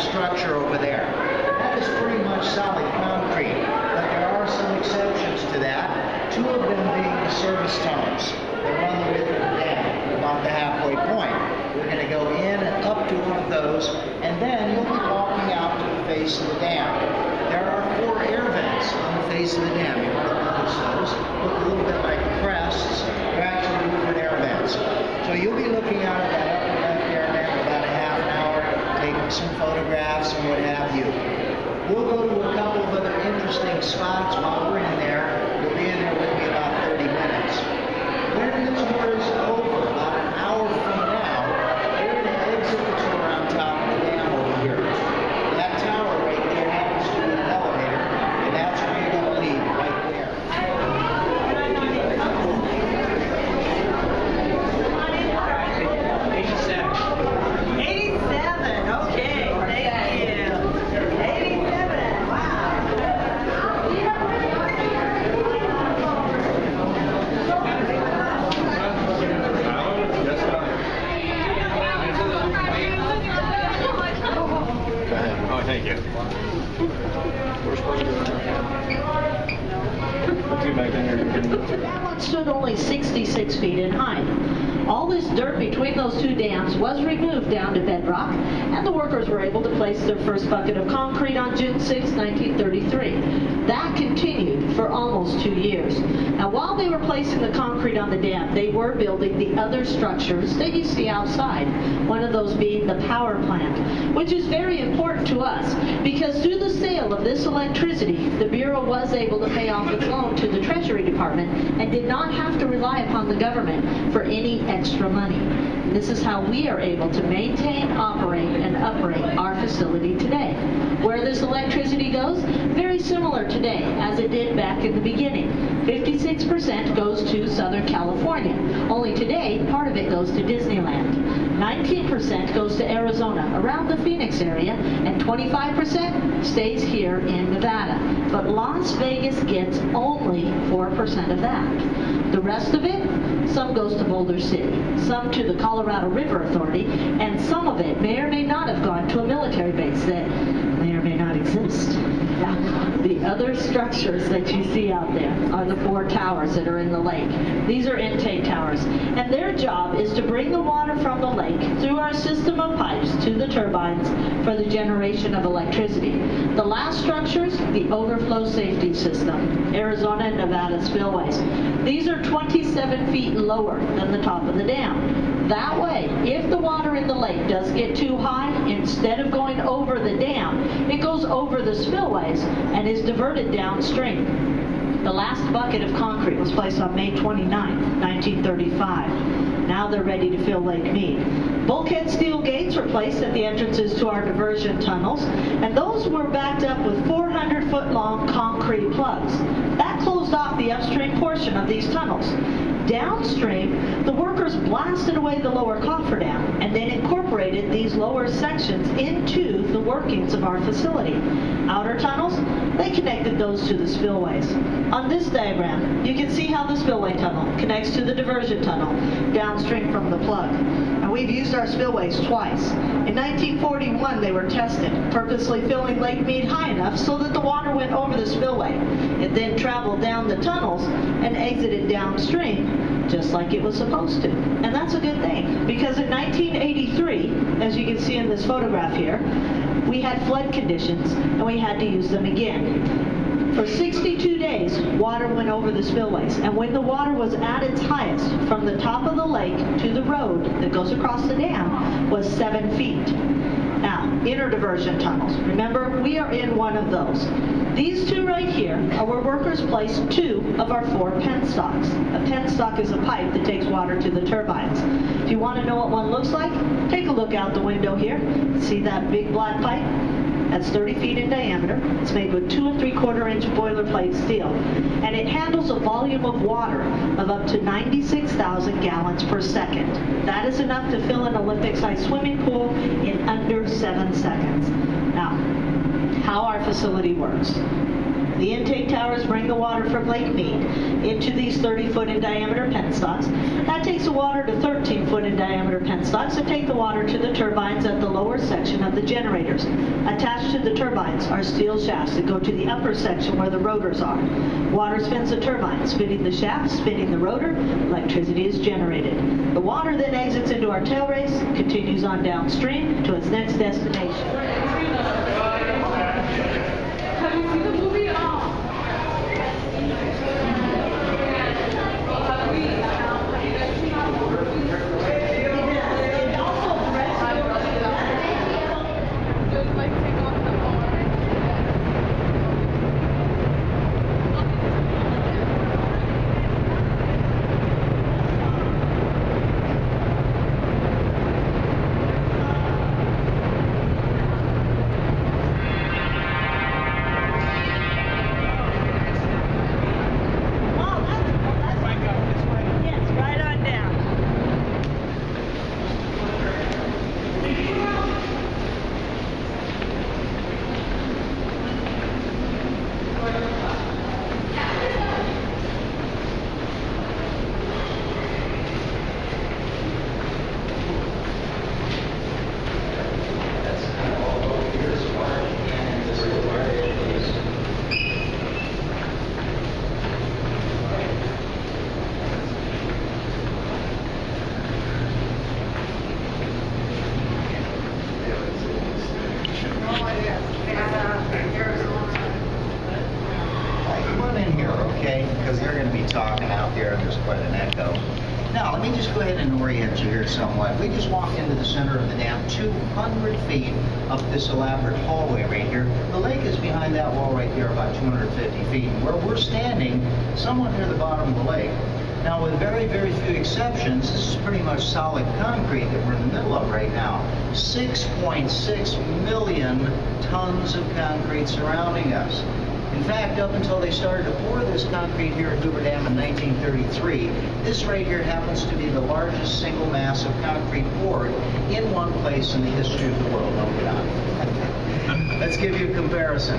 structure over there. That is pretty much solid concrete, but there are some exceptions to that, two of them being the service tunnels that run the width of the dam, about the halfway point. We're going to go in and up to one of those, and then you'll be walking out to the face of the dam. There are 4 air vents on the face of the dam. You want to notice those. Look a little bit like crests. They're actually Hoover air vents. So you'll be looking out at that upper left air vent for about a half an hour, taking some photographs and what have you. We'll go to a couple of other interesting spots while we're in there. You'll be in there with me about 30 minutes. When the tour is over, about an hour from now, we're going to exit the tour on top of the dam over here. That tower right there happens to be an elevator, and that's where you're going to leave, right there. 87, okay, thank you. 87, wow. Oh, thank you. That one stood only 66 feet in height. All this dirt between those 2 dams was removed down to bedrock, and the workers were able to place their first bucket of concrete on June 6, 1933. That continued for almost 2 years. Now, while they were placing the concrete on the dam, they were building the other structures that you see outside, one of those being the power plant, which is very important to us because through the sale of this electricity, the Bureau was able to pay off its loan to the Treasury Department and did not have to rely upon the government for any extra money. This is how we are able to maintain, operate, and uprate our facility today. Where this electricity goes, very similar today as it did back in the beginning. 56% goes to Southern California. Only today, part of it goes to Disneyland. 19% goes to Arizona, around the Phoenix area, and 25% stays here in Nevada. But Las Vegas gets only 4% of that. The rest of it, some goes to Boulder City, some to the Colorado River Authority, and some of it may or may not have gone to a military base that may or may not exist. The other structures that you see out there are the 4 towers that are in the lake. These are intake towers, and their job is to bring the water from the lake through our system of pipes to the turbines for the generation of electricity. The last structures, the overflow safety system, Arizona and Nevada spillways. These are 27 feet lower than the top of the dam. That way, if the water in the lake does get too high, instead of going over the dam, it goes over the spillways and is diverted downstream. The last bucket of concrete was placed on May 29, 1935. Now they're ready to fill Lake Mead. Bulkhead steel gates were placed at the entrances to our diversion tunnels, and those were backed up with 400-foot-long concrete plugs. That closed off the upstream portion of these tunnels. Downstream, the workers blasted away the lower cofferdam and then incorporated these lower sections into the workings of our facility. Outer tunnels, they connected those to the spillways. On this diagram, you can see how the spillway tunnel connects to the diversion tunnel downstream from the plug. And we've used our spillways twice. In 1941, they were tested, purposely filling Lake Mead high enough so that the water went over the spillway. It then traveled down the tunnels and exited downstream, just like it was supposed to. And that's a good thing, because in 1983, as you can see in this photograph here, we had flood conditions and we had to use them again. For 62 days, water went over the spillways, and when the water was at its highest, from the top of the lake to the road that goes across the dam, was 7 feet. Now, inner diversion tunnels. Remember, we are in one of those. These 2 right here are where workers place 2 of our 4 penstocks. A penstock is a pipe that takes water to the turbines. If you want to know what one looks like, take a look out the window here. See that big black pipe? That's 30 feet in diameter. It's made with 2 3/4 inch boilerplate steel. And it handles a volume of water of up to 96,000 gallons per second. That is enough to fill an Olympic-sized swimming pool in under 7 seconds. Now, how our facility works. The intake towers bring the water from Lake Mead into these 30-foot in diameter penstocks. That takes the water to 13-foot in diameter penstocks that take the water to the turbines at the lower section of the generators. Attached to the turbines are steel shafts that go to the upper section where the rotors are. Water spins the turbine, spinning the shaft, spinning the rotor. Electricity is generated. The water then exits into our tail race, continues on downstream to its next destination. Because they're going to be talking out there and there's quite an echo. Now, let me just go ahead and orient you here somewhat. We just walked into the center of the dam, 200 feet up this elaborate hallway right here. The lake is behind that wall right there, about 250 feet. Where we're standing, somewhat near the bottom of the lake. Now, with very, very few exceptions, this is pretty much solid concrete that we're in the middle of right now. 6.6 million tons of concrete surrounding us. In fact, up until they started to pour this concrete here at Hoover Dam in 1933, this right here happens to be the largest single mass of concrete poured in one place in the history of the world. Let's give you a comparison.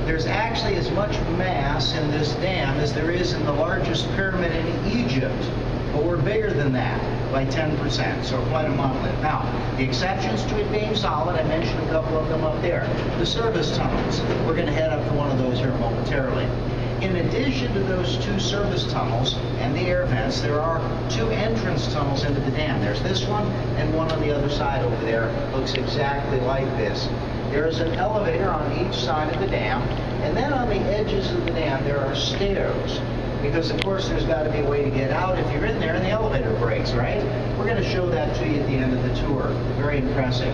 There's actually as much mass in this dam as there is in the largest pyramid in Egypt, but we're bigger than that by 10%, so quite a monolith. Now, the exceptions to it being solid, I mentioned a couple of them up there. The service tunnels. We're going to head up to one of those here momentarily. In addition to those two service tunnels and the air vents, there are two entrance tunnels into the dam. There's this one and one on the other side over there. Looks exactly like this. There is an elevator on each side of the dam, and then on the edges of the dam there are stairs. Because, of course, there's got to be a way to get out if you're in there and the elevator breaks, right? We're going to show that to you at the end of the tour. Very impressive.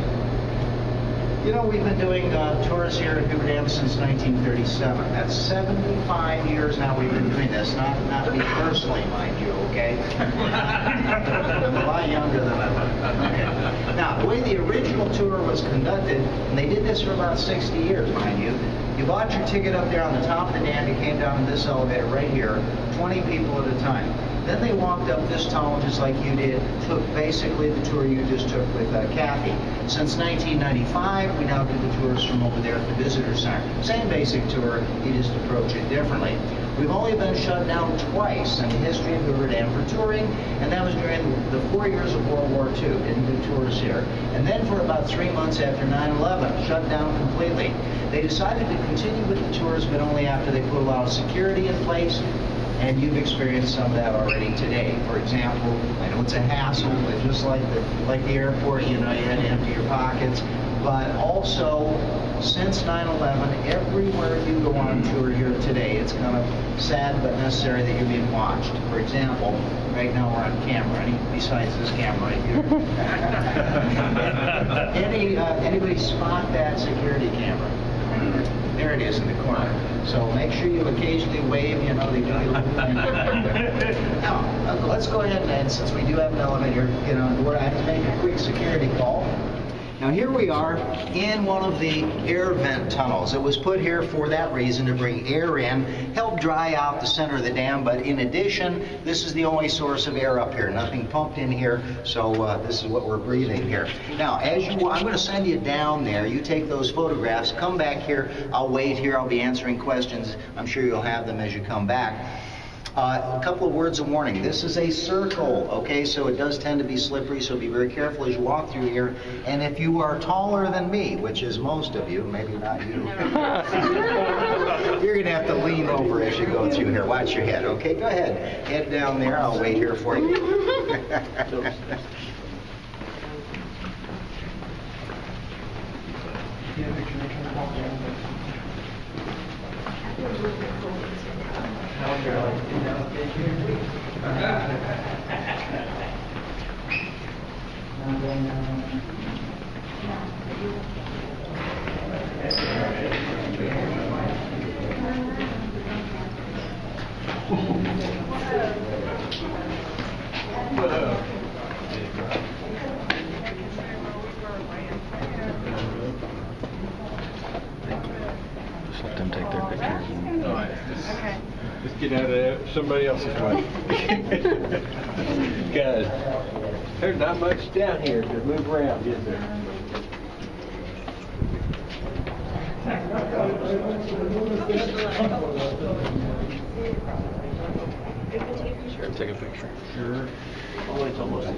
You know, we've been doing tours here at Hoover Dam since 1937. That's 75 years now we've been doing this. Not me personally, mind you, okay? I'm a lot younger than I was. Okay. Now, the way the original tour was conducted, and they did this for about 60 years, mind you, you bought your ticket up there on the top of the dam, you came down in this elevator right here, 20 people at a time. Then they walked up this tunnel just like you did, took basically the tour you just took with Kathy. Since 1995, we now do the tours from over there at the Visitor Center. Same basic tour, you just approach it differently. We've only been shut down twice in the history of Hoover Dam for touring, and that was during the 4 years of World War II. Didn't do tours here. And then for about 3 months after 9/11, shut down completely. They decided to continue with the tours, but only after they put a lot of security in place, and you've experienced some of that already today. For example, I know it's a hassle, but just like the airport, you know, you had to empty your pockets. But also, since 9/11, everywhere you go on tour here today, it's kind of sad but necessary that you're being watched. For example, right now we're on camera, besides this camera right here. Anybody spot that security camera? There it is in the corner. So make sure you occasionally wave, you know, they do you. Now, let's go ahead and, since we do have an elevator, get on board, I have to make a quick security call. Now here we are in one of the air vent tunnels. It was put here for that reason, to bring air in, help dry out the center of the dam, but in addition, this is the only source of air up here. Nothing pumped in here, so this is what we're breathing here. Now, I'm going to send you down there. You take those photographs, come back here. I'll wait here. I'll be answering questions. I'm sure you'll have them as you come back. A couple of words of warning. This is a circle, okay, so it does tend to be slippery, so be very careful as you walk through here. And if you are taller than me, which is most of you, maybe not you, you're going to have to lean over as you go through here. Watch your head, okay? Go ahead. Head down there. I'll wait here for you. Just let them take their pictures. Okay. Let's get out of there. Somebody else's way. Guys, there's not much down here to move around, is there? Sure, take a picture. Sure. Oh, it's almost a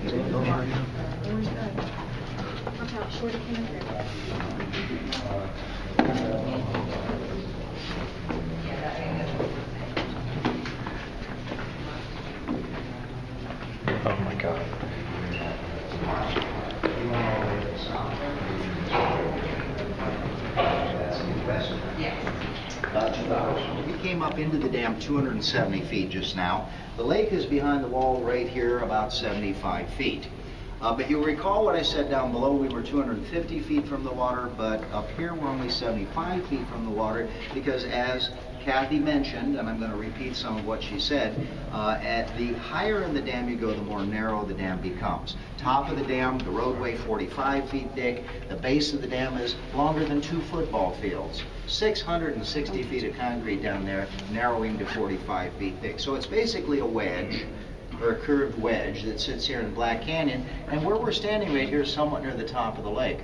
Oh my God. We came up into the dam 270 feet just now. The lake is behind the wall right here, about 75 feet. But you'll recall what I said down below. We were 250 feet from the water, but up here we're only 75 feet from the water because, as Kathy mentioned, and I'm going to repeat some of what she said, at the higher in the dam you go, the more narrow the dam becomes. Top of the dam, the roadway 45 feet thick. The base of the dam is longer than 2 football fields. 660 feet of concrete down there, narrowing to 45 feet thick. So it's basically a wedge, or a curved wedge that sits here in Black Canyon, and where we're standing right here is somewhat near the top of the lake.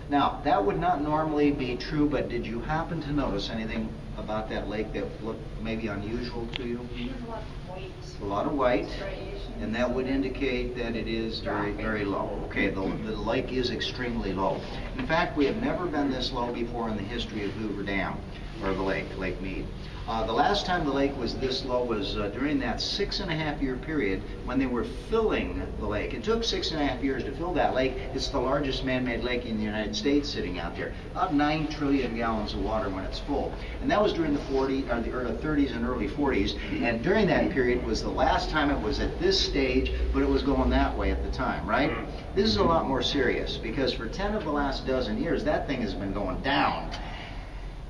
Now, that would not normally be true, but did you happen to notice anything about that lake that looked maybe unusual to you? A lot of white, and that would indicate that it is very, very low. Okay, the lake is extremely low. In fact, we have never been this low before in the history of Hoover Dam, or the lake, Lake Mead. The last time the lake was this low was during that 6.5-year period when they were filling the lake. It took 6.5 years to fill that lake. It's the largest man-made lake in the United States sitting out there. About 9 trillion gallons of water when it's full. And that was during the 30s and early 40s. And during that period was the last time it was at this stage, but it was going that way at the time, right? This is a lot more serious because for 10 of the last dozen years, that thing has been going down.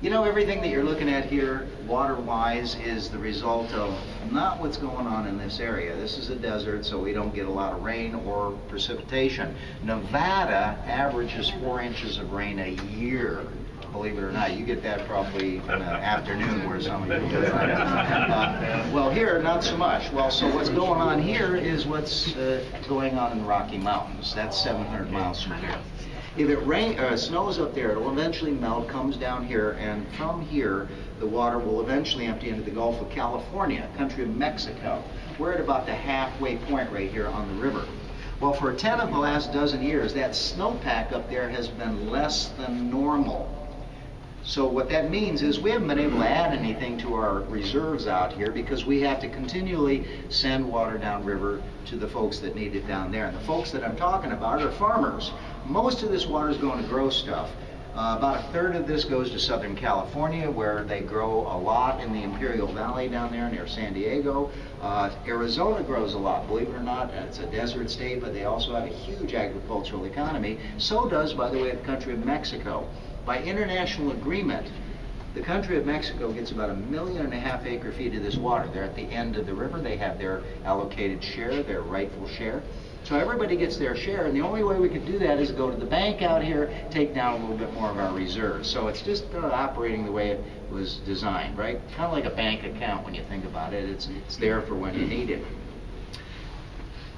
You know, everything that you're looking at here, water-wise, is the result of not what's going on in this area. This is a desert, so we don't get a lot of rain or precipitation. Nevada averages 4 inches of rain a year. Believe it or not, you get that probably in the afternoon where some of you do it. Well, here, not so much. Well, so what's going on here is what's going on in the Rocky Mountains. That's 700 miles from here. If it snows up there, it'll eventually melt, comes down here, and from here, the water will eventually empty into the Gulf of California, country of Mexico. We're at about the halfway point right here on the river. Well, for 10 of the last dozen years, that snowpack up there has been less than normal. So what that means is we haven't been able to add anything to our reserves out here because we have to continually send water downriver to the folks that need it down there. And the folks that I'm talking about are farmers. Most of this water is going to grow stuff. About a third of this goes to Southern California, where they grow a lot in the Imperial Valley down there near San Diego. Arizona grows a lot, believe it or not. It's a desert state, but they also have a huge agricultural economy. So does, by the way, the country of Mexico. By international agreement, the country of Mexico gets about 1.5 million acre feet of this water. They're at the end of the river. They have their allocated share, their rightful share. So everybody gets their share, and the only way we could do that is go to the bank out here, take down a little bit more of our reserves. So it's just operating the way it was designed, right? Kind of like a bank account when you think about it. It's there for when you need it.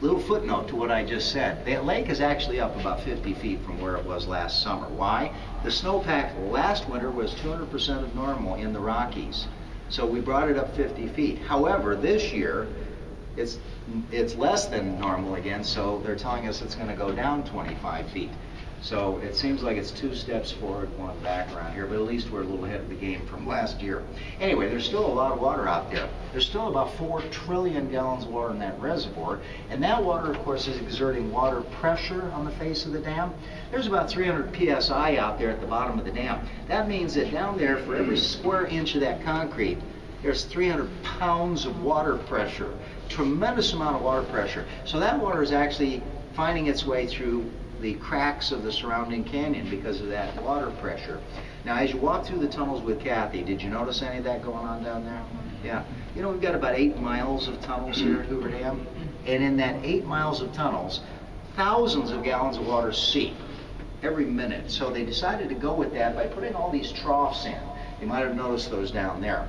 Little footnote to what I just said. The lake is actually up about 50 feet from where it was last summer. Why? The snowpack last winter was 200% of normal in the Rockies. So we brought it up 50 feet. However, this year, it's less than normal again, so they're telling us it's going to go down 25 feet. So it seems like it's 2 steps forward, 1 back around here, but at least we're a little ahead of the game from last year. Anyway, there's still a lot of water out there. There's still about 4 trillion gallons of water in that reservoir, and that water, of course, is exerting water pressure on the face of the dam. There's about 300 psi out there at the bottom of the dam. That means that down there, for every square inch of that concrete, there's 300 pounds of water pressure. Tremendous amount of water pressure. So that water is actually finding its way through the cracks of the surrounding canyon because of that water pressure. Now, as you walk through the tunnels with Kathy, did you notice any of that going on down there? Yeah. You know, we've got about 8 miles of tunnels here at Hoover Dam, and in that 8 miles of tunnels, thousands of gallons of water seep every minute. So they decided to go with that by putting all these troughs in. You might have noticed those down there.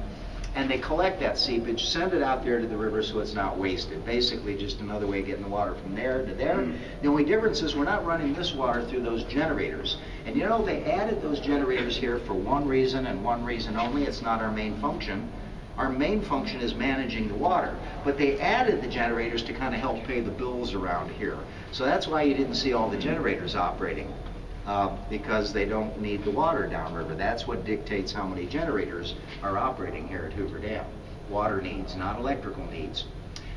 And they collect that seepage, send it out there to the river so it's not wasted. Basically just another way of getting the water from there to there. The only difference is we're not running this water through those generators. And you know, they added those generators here for one reason and one reason only. It's not our main function. Our main function is managing the water. But they added the generators to kind of help pay the bills around here. So that's why you didn't see all the generators operating. Because they don't need the water downriver. That's what dictates how many generators are operating here at Hoover Dam. Water needs, not electrical needs.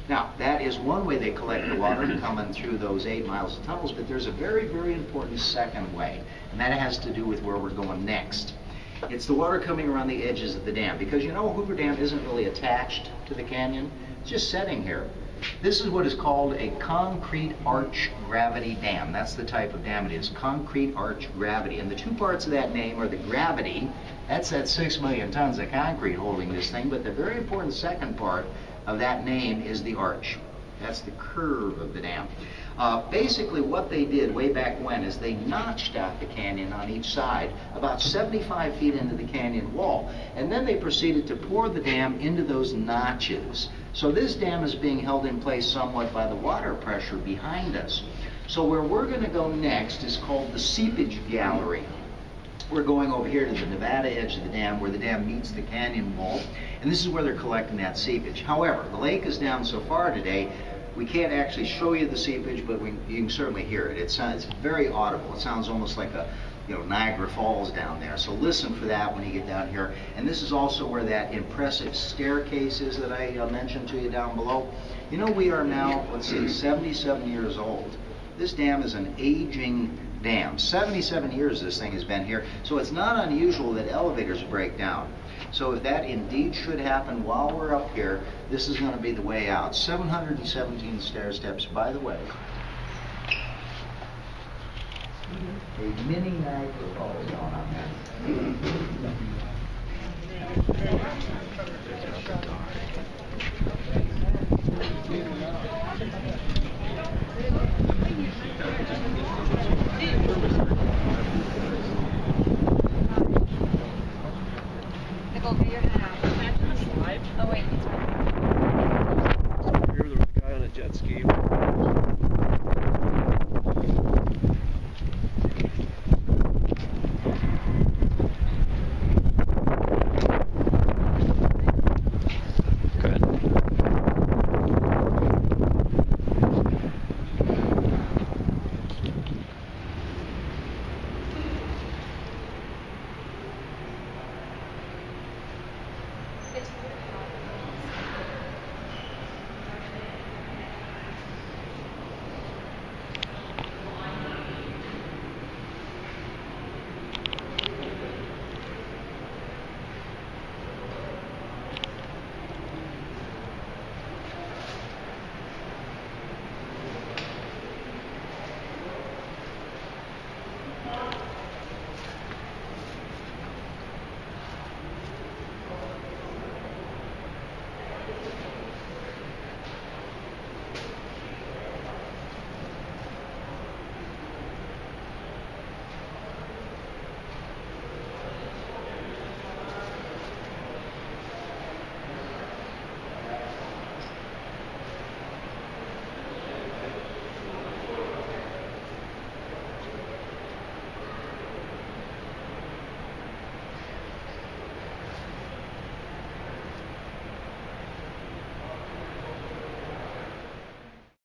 Now, that is one way they collect the water coming through those 8 miles of tunnels, but there's a very, very important second way, and that has to do with where we're going next. It's the water coming around the edges of the dam, because you know Hoover Dam isn't really attached to the canyon. It's just setting here. This is what is called a concrete arch gravity dam. That's the type of dam it is, concrete arch gravity. And the 2 parts of that name are the gravity, that's that 6 million tons of concrete holding this thing, but the very important second part of that name is the arch. That's the curve of the dam. Basically what they did way back when is they notched out the canyon on each side about 75 feet into the canyon wall, and then they proceeded to pour the dam into those notches. So this dam is being held in place somewhat by the water pressure behind us. So where we're going to go next is called the seepage gallery. We're going over here to the Nevada edge of the dam where the dam meets the canyon wall, and this is where they're collecting that seepage. However, the lake is down so far today, we can't actually show you the seepage, but you can certainly hear it. It's very audible. It sounds almost like a Niagara Falls down there. So listen for that when you get down here. And this is also where that impressive staircase is that I mentioned to you down below. You know, we are now, let's see, 77 years old. This dam is an aging dam. 77 years this thing has been here. So it's not unusual that elevators break down. So if that indeed should happen while we're up here, this is going to be the way out. 717 stair steps, by the way. A mini Niagara Falls going on there.